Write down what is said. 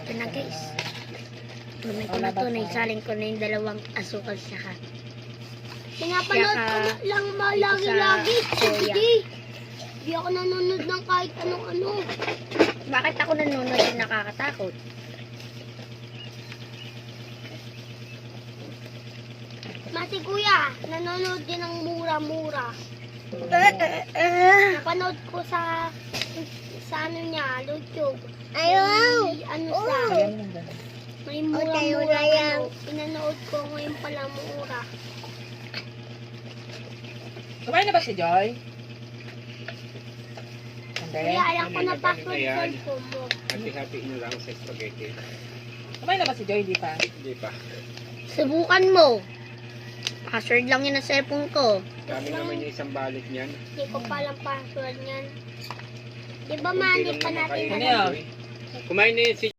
Ito na guys. Tunay ko na to. Naisaling ko na yung dalawang asukal saka. Pinapanood ko lang lagi-lagi. Hindi. Hindi ako nanonood ng kahit anong-ano. Bakit ako nanonood yung nakakatakot? Mati kuya, nanonood din ng mura-mura. Napanood ko sa ano niya, YouTube. Ayaw! Ano sa, may mura-mura ano. Pinanood ko ngayon pala mura. Kumain na ba si Joy? Hindi. Kaya alam ko na password cellphone mo. Hati-hati nyo lang sa spaghetti. Kumain na ba si Joy? Di pa. Hindi pa. Subukan mo. Password lang yun ang cellphone ko. Dami naman yung isang balik niyan. Hindi ko palang password niyan. Di ba mani pa natin Ano yan? Kumain na yun si